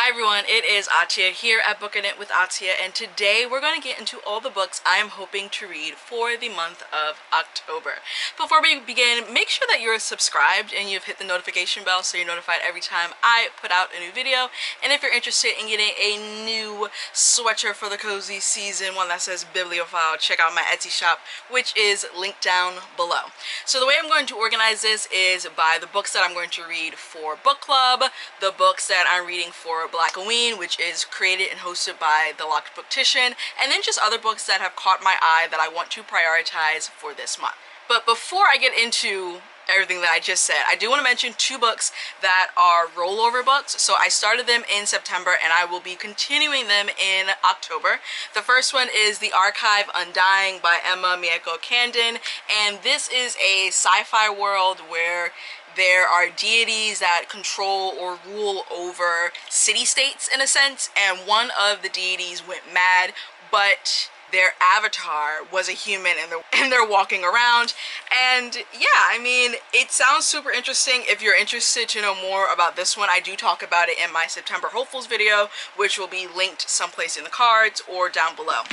Hi everyone, it is Atia here at Booking It with Atia, and today we're going to get into all the books I'm hoping to read for the month of October. Before we begin, make sure that you're subscribed and you've hit the notification bell so you're notified every time I put out a new video. And if you're interested in getting a new sweatshirt for the cozy season, one that says Bibliophile, check out my Etsy shop, which is linked down below. So the way I'm going to organize this is by the books that I'm going to read for book club, the books that I'm reading for Blackoween, which is created and hosted by the Locked Booktician, and then just other books that have caught my eye that I want to prioritize for this month. But before I get into everything that I just said, I do want to mention two books that are rollover books. So I started them in September and I will be continuing them in October. The first one is The Archive Undying by Emma Mieko Candon, and this is a sci-fi world where there are deities that control or rule over city-states in a sense, and one of the deities went mad, but their avatar was a human and they're walking around. And yeah, I mean, it sounds super interesting. If you're interested to know more about this one, I do talk about it in my September Hopefuls video, which will be linked someplace in the cards or down below.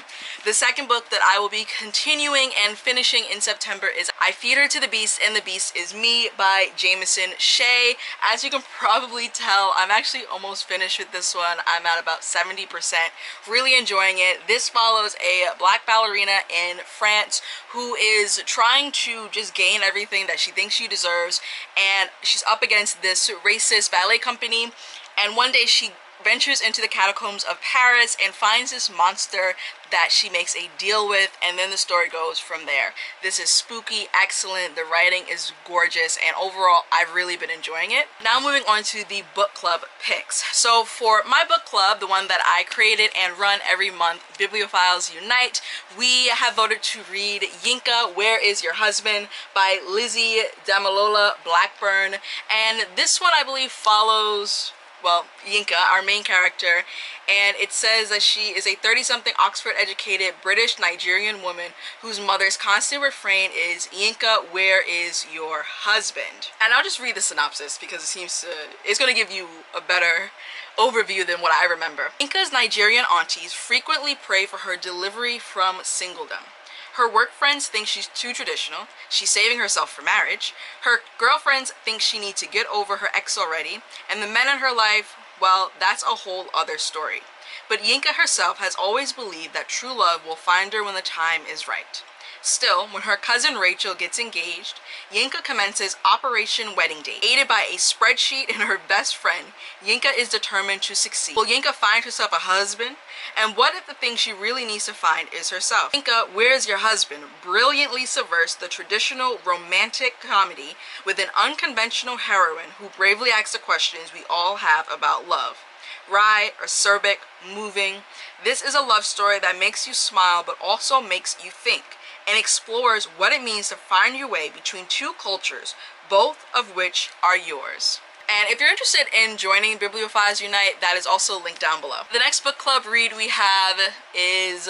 The second book that I will be continuing and finishing in September is I Feed Her to the Beast and the Beast is Me by Jameson Shea. As you can probably tell, I'm actually almost finished with this one. I'm at about 70%, really enjoying it. This follows a black ballerina in France who is trying to just gain everything that she thinks she deserves, and she's up against this racist ballet company, and one day she ventures into the catacombs of Paris and finds this monster that she makes a deal with, and then the story goes from there. This is spooky, excellent, the writing is gorgeous, and overall I've really been enjoying it. Now moving on to the book club picks. So for my book club, the one that I created and run every month, Bibliophiles Unite, we have voted to read Yinka, Where Is Your Husband by Lizzie Damalola Blackburn, and this one I believe follows, well, Yinka, our main character, and it says that she is a 30-something Oxford-educated British Nigerian woman whose mother's constant refrain is, Yinka, where is your husband? And I'll just read the synopsis because it's going to give you a better overview than what I remember. Yinka's Nigerian aunties frequently pray for her delivery from singledom. Her work friends think she's too traditional, she's saving herself for marriage, her girlfriends think she needs to get over her ex already, and the men in her life, well, that's a whole other story. But Yinka herself has always believed that true love will find her when the time is right. Still, when her cousin Rachel gets engaged, Yinka commences Operation Wedding Date. Aided by a spreadsheet and her best friend, Yinka is determined to succeed. Will Yinka find herself a husband? And what if the thing she really needs to find is herself? Yinka, Where's Your Husband brilliantly subverts the traditional romantic comedy with an unconventional heroine who bravely asks the questions we all have about love. Wry, acerbic, moving. This is a love story that makes you smile but also makes you think, and explores what it means to find your way between two cultures, both of which are yours. And if you're interested in joining Bibliophiles Unite, that is also linked down below. The next book club read we have is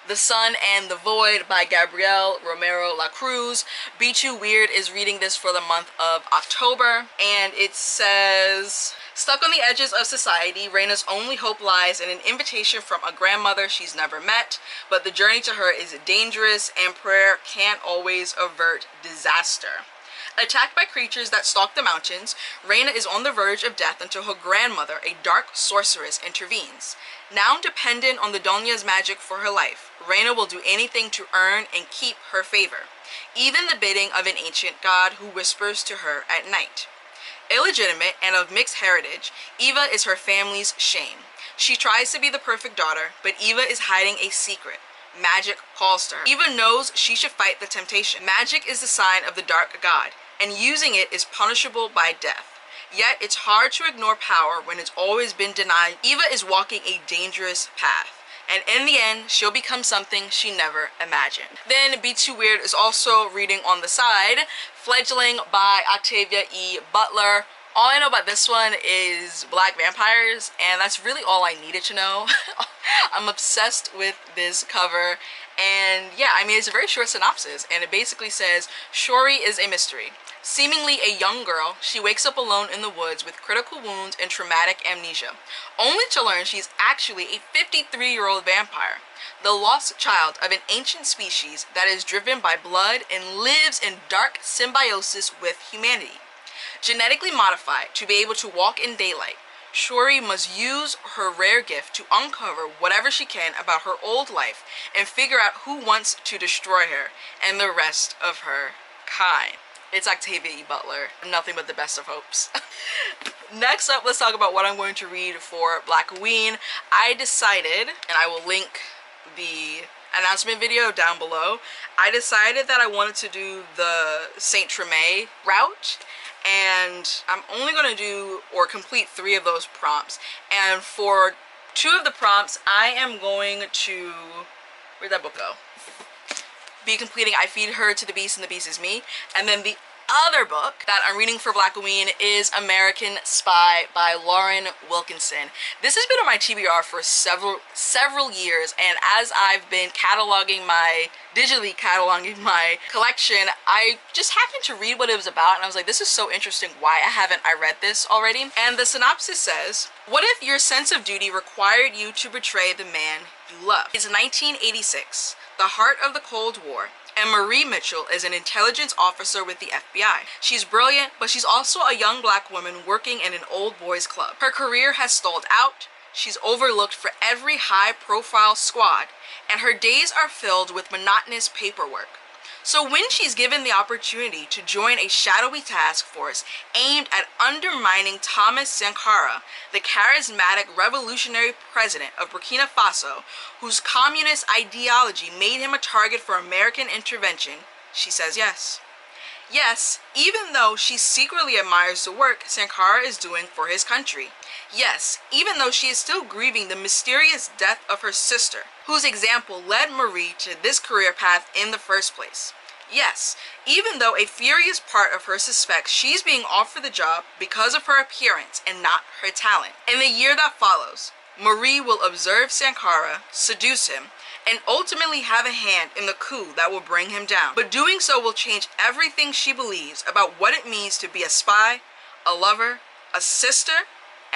The Sun and the Void by Gabrielle Romero Lacruz. Be Too Weird is reading this for the month of October, and it says, stuck on the edges of society, Raina's only hope lies in an invitation from a grandmother she's never met, but the journey to her is dangerous and prayer can't always avert disaster. Attacked by creatures that stalk the mountains, Raina is on the verge of death until her grandmother, a dark sorceress, intervenes. Now dependent on the Donya's magic for her life, Raina will do anything to earn and keep her favor, even the bidding of an ancient god who whispers to her at night. Illegitimate and of mixed heritage, Eva is her family's shame. She tries to be the perfect daughter, but Eva is hiding a secret. Magic calls to her. Eva knows she should fight the temptation. Magic is the sign of the dark god, and using it is punishable by death. Yet it's hard to ignore power when it's always been denied. Eva is walking a dangerous path, and in the end, she'll become something she never imagined. Then Be Too Weird is also reading on the side, Fledgling by Octavia E. Butler. All I know about this one is black vampires, and that's really all I needed to know. I'm obsessed with this cover, And yeah, I mean, it's a very short synopsis, and it basically says, Shori is a mystery. Seemingly a young girl, she wakes up alone in the woods with critical wounds and traumatic amnesia, only to learn she's actually a 53-year-old vampire, the lost child of an ancient species that is driven by blood and lives in dark symbiosis with humanity. Genetically modified to be able to walk in daylight, Shori must use her rare gift to uncover whatever she can about her old life and figure out who wants to destroy her and the rest of her kind. It's Octavia E. Butler. Nothing but the best of hopes. Next up, let's talk about what I'm going to read for Blackoween. I decided, and I will link the announcement video down below, I decided that I wanted to do the Saint Treme route, and I'm only going to do or complete 3 of those prompts. And for 2 of the prompts, I am going to, where'd that book go? Be completing I Feed Her to the Beast and the Beast is Me. And then the other book that I'm reading for Blackoween is American Spy by Lauren Wilkinson. This has been on my TBR for several years, and as I've been digitally cataloging my collection, I just happened to read what it was about, and I was like, this is so interesting. Why haven't I read this already? And the synopsis says, what if your sense of duty required you to betray the man you love? It's 1986, the heart of the Cold War, and Marie Mitchell is an intelligence officer with the FBI. She's brilliant, but she's also a young black woman working in an old boys club. Her career has stalled out, she's overlooked for every high-profile squad, and her days are filled with monotonous paperwork. So when she's given the opportunity to join a shadowy task force aimed at undermining Thomas Sankara, the charismatic revolutionary president of Burkina Faso, whose communist ideology made him a target for American intervention, she says yes. Yes, even though she secretly admires the work Sankara is doing for his country. Yes, even though she is still grieving the mysterious death of her sister, whose example led Marie to this career path in the first place. Yes, even though a furious part of her suspects she's being offered the job because of her appearance and not her talent. In the year that follows, Marie will observe Sankara, seduce him, and ultimately have a hand in the coup that will bring him down. But doing so will change everything she believes about what it means to be a spy, a lover, a sister,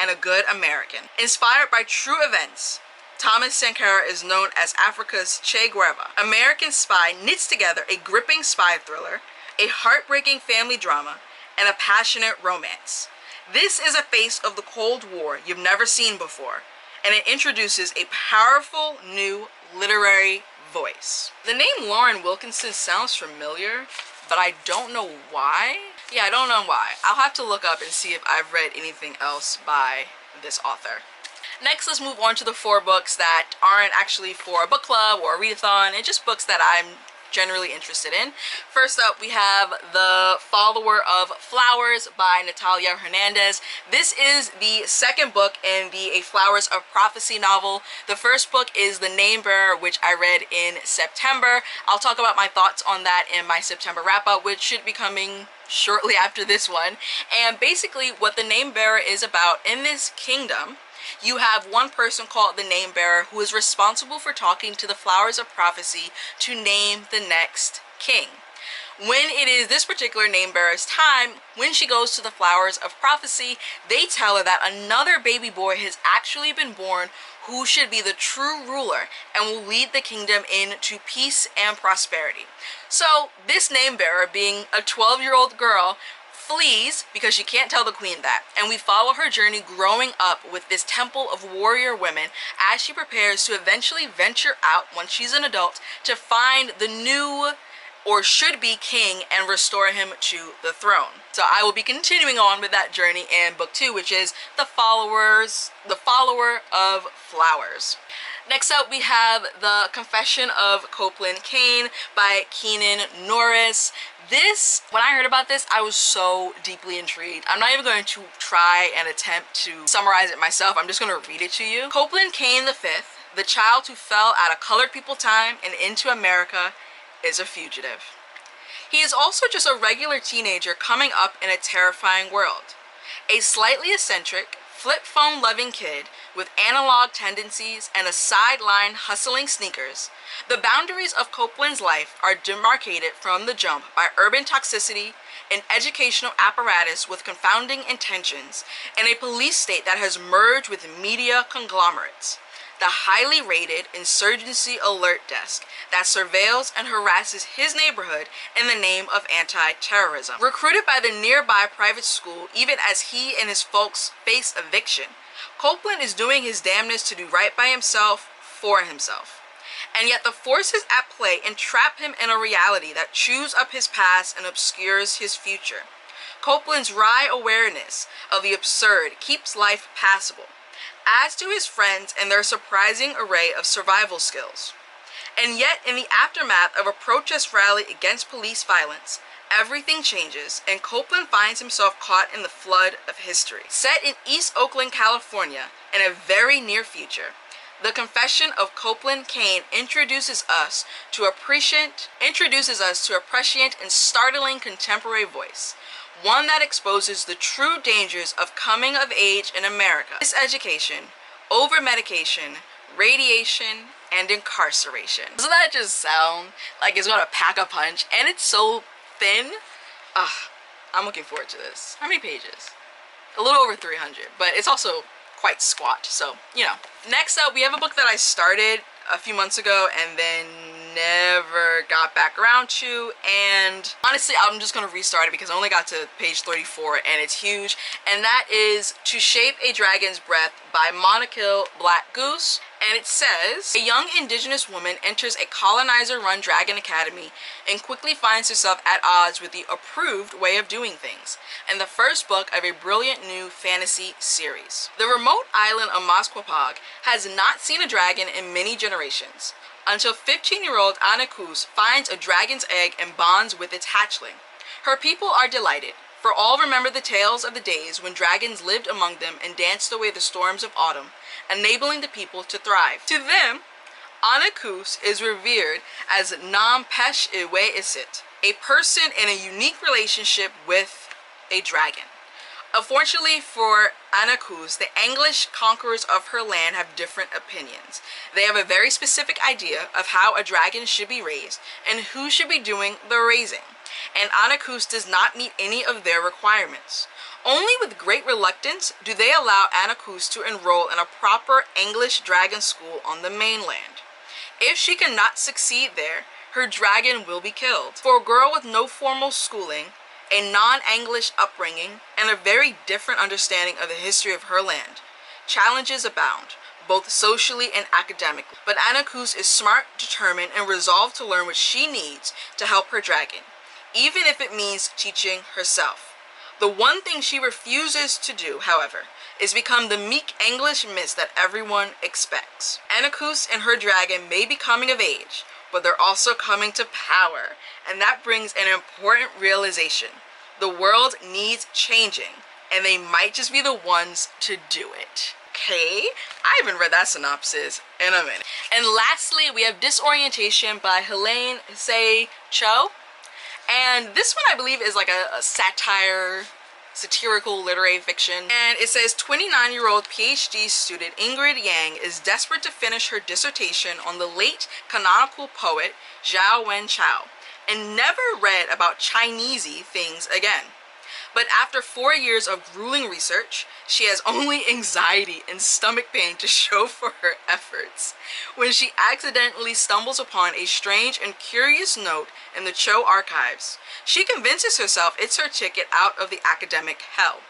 and a good American. Inspired by true events, Thomas Sankara is known as Africa's Che Guevara. American Spy knits together a gripping spy thriller, a heartbreaking family drama, and a passionate romance. This is a face of the Cold War you've never seen before, and it introduces a powerful new literary voice. The name Lauren Wilkinson sounds familiar, but I don't know why. Yeah, I don't know why. I'll have to look up and see if I've read anything else by this author. Next, let's move on to the 4 books that aren't actually for a book club or a readathon, and just books that I'm generally interested in. First up, we have The Follower of Flowers by Natalia Hernandez. This is the second book in the A Flowers of Prophecy novel. The first book is The Name Bearer, which I read in September. I'll talk about my thoughts on that in my September wrap-up, which should be coming shortly after this one. And basically what The Name Bearer is about, in this kingdom, you have one person called the Name Bearer who is responsible for talking to the Flowers of Prophecy to name the next king. When it is this particular Name Bearer's time, when she goes to the Flowers of Prophecy, they tell her that another baby boy has actually been born who should be the true ruler and will lead the kingdom into peace and prosperity. So this Name Bearer, being a 12-year-old girl, flees because she can't tell the queen that, and we follow her journey growing up with this temple of warrior women as she prepares to eventually venture out once she's an adult to find the new or should be king and restore him to the throne. So I will be continuing on with that journey in book 2, which is The Follower of Flowers. Next up, we have The Confession of Copeland Kane by Keenan Norris. This, when I heard about this, I was so deeply intrigued. I'm not even going to try and attempt to summarize it myself. I'm just going to read it to you. Copeland Kane V, the child who fell out of colored people time and into America, is a fugitive. He is also just a regular teenager coming up in a terrifying world. A slightly eccentric, flip phone loving kid with analog tendencies and a sideline hustling sneakers, the boundaries of Copeland's life are demarcated from the jump by urban toxicity, an educational apparatus with confounding intentions, and a police state that has merged with media conglomerates. The highly rated insurgency alert desk that surveils and harasses his neighborhood in the name of anti-terrorism. Recruited by the nearby private school even as he and his folks face eviction, Copeland is doing his damnedest to do right by himself for himself. And yet the forces at play entrap him in a reality that chews up his past and obscures his future. Copeland's wry awareness of the absurd keeps life passable, adds to his friends and their surprising array of survival skills. And yet, in the aftermath of a protest rally against police violence, everything changes and Copeland finds himself caught in the flood of history. Set in East Oakland, California, in a very near future, The Confession of Copeland Kane introduces us to a prescient and startling contemporary voice, one that exposes the true dangers of coming of age in America: miseducation, over-medication, radiation, and incarceration. Doesn't that just sound like it's gonna pack a punch? And it's so thin. I'm looking forward to this. How many pages? A little over 300, but it's also quite squat, so you know. Next up, we have a book that I started a few months ago and then never got back around to, and honestly I'm just gonna restart it because I only got to page 34 and it's huge, and that is To Shape a Dragon's Breath by Monica Black Goose. And it says, a young indigenous woman enters a colonizer-run dragon academy and quickly finds herself at odds with the approved way of doing things, and the first book of a brilliant new fantasy series. The remote island of Masquapag has not seen a dragon in many generations, until 15-year-old Anakus finds a dragon's egg and bonds with its hatchling. Her people are delighted, for all remember the tales of the days when dragons lived among them and danced away the storms of autumn, enabling the people to thrive. To them, Anakus is revered as Nampesh Iwe Isit, a person in a unique relationship with a dragon. Unfortunately for Anakus, the English conquerors of her land have different opinions. They have a very specific idea of how a dragon should be raised and who should be doing the raising, and Anakus does not meet any of their requirements. Only with great reluctance do they allow Anakus to enroll in a proper English dragon school on the mainland. If she cannot succeed there, her dragon will be killed. For a girl with no formal schooling, a non-English upbringing, and a very different understanding of the history of her land, challenges abound, both socially and academically. But Anakus is smart, determined, and resolved to learn what she needs to help her dragon, even if it means teaching herself. The one thing she refuses to do, however, is become the meek English miss that everyone expects. Anakus and her dragon may be coming of age, but they're also coming to power, and that brings an important realization. The world needs changing, and they might just be the ones to do it. Okay, I haven't read that synopsis in a minute. And lastly, we have Disorientation by Helene Say Cho. And this one I believe is like a satirical literary fiction. And it says 29-year-old PhD student Ingrid Yang is desperate to finish her dissertation on the late canonical poet Zhao Wenchao and never read about Chinesey things again. But after 4 years of grueling research, she has only anxiety and stomach pain to show for her efforts when she accidentally stumbles upon a strange and curious note in the Cho archives. She convinces herself it's her ticket out of the academic hell.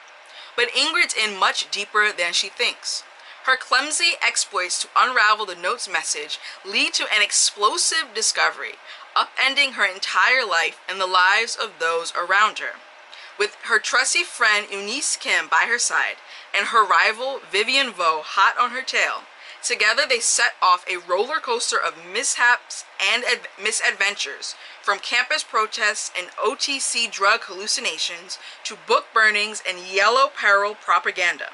But Ingrid's in much deeper than she thinks. Her clumsy exploits to unravel the note's message lead to an explosive discovery, upending her entire life and the lives of those around her. With her trusty friend Eunice Kim by her side and her rival Vivian Vo hot on her tail, together they set off a roller coaster of mishaps and misadventures, from campus protests and OTC drug hallucinations to book burnings and yellow peril propaganda.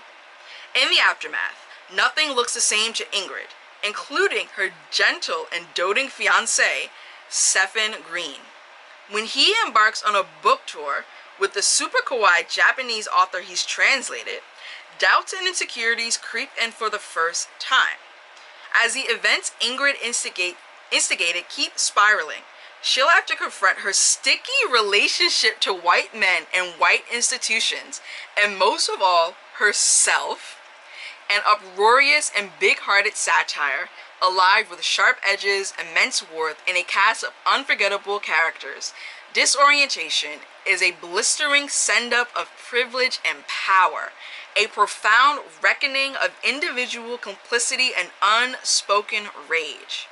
In the aftermath, nothing looks the same to Ingrid, including her gentle and doting fiancé, Stephen Green. When he embarks on a book tour With the super kawaii Japanese author he's translated, doubts and insecurities creep in for the first time. As the events Ingrid instigated keep spiraling, she'll have to confront her sticky relationship to white men and white institutions, and most of all, herself. An uproarious and big-hearted satire, alive with sharp edges, immense worth, and a cast of unforgettable characters. Disorientation is a blistering send-up of privilege and power, a profound reckoning of individual complicity and unspoken rage.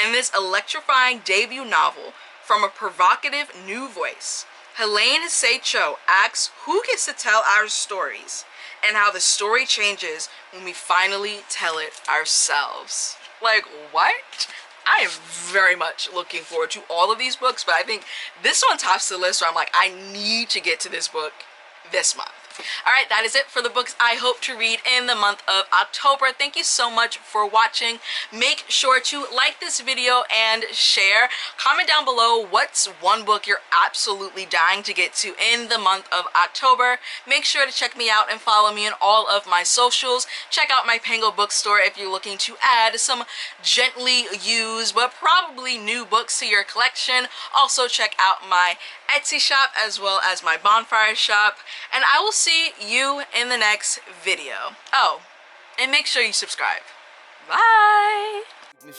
In this electrifying debut novel, from a provocative new voice, Helene Seicho asks who gets to tell our stories, and how the story changes when we finally tell it ourselves. Like, what? I am very much looking forward to all of these books, but I think this one tops the list where I'm like, I need to get to this book this month. Alright, that is it for the books I hope to read in the month of October. Thank you so much for watching. Make sure to like this video and share. Comment down below what's one book you're absolutely dying to get to in the month of October. Make sure to check me out and follow me on all of my socials. Check out my Pango bookstore if you're looking to add some gently used but probably new books to your collection. Also check out my Etsy shop as well as my Bonfire shop, and I will see you in the next video. Oh, and make sure you subscribe. Bye.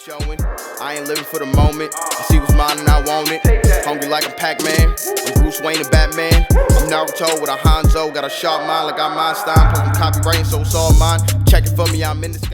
Showing. I ain't living for the moment. I see what's mine and I want it. Hungry like a Pac-Man. I'm Bruce Wayne and Batman. I'm Naruto with a Hanzo. Got a sharp mind like I'm Einstein. Plus I'm copywriting, so it's all mine. Check it for me, I'm in the sky.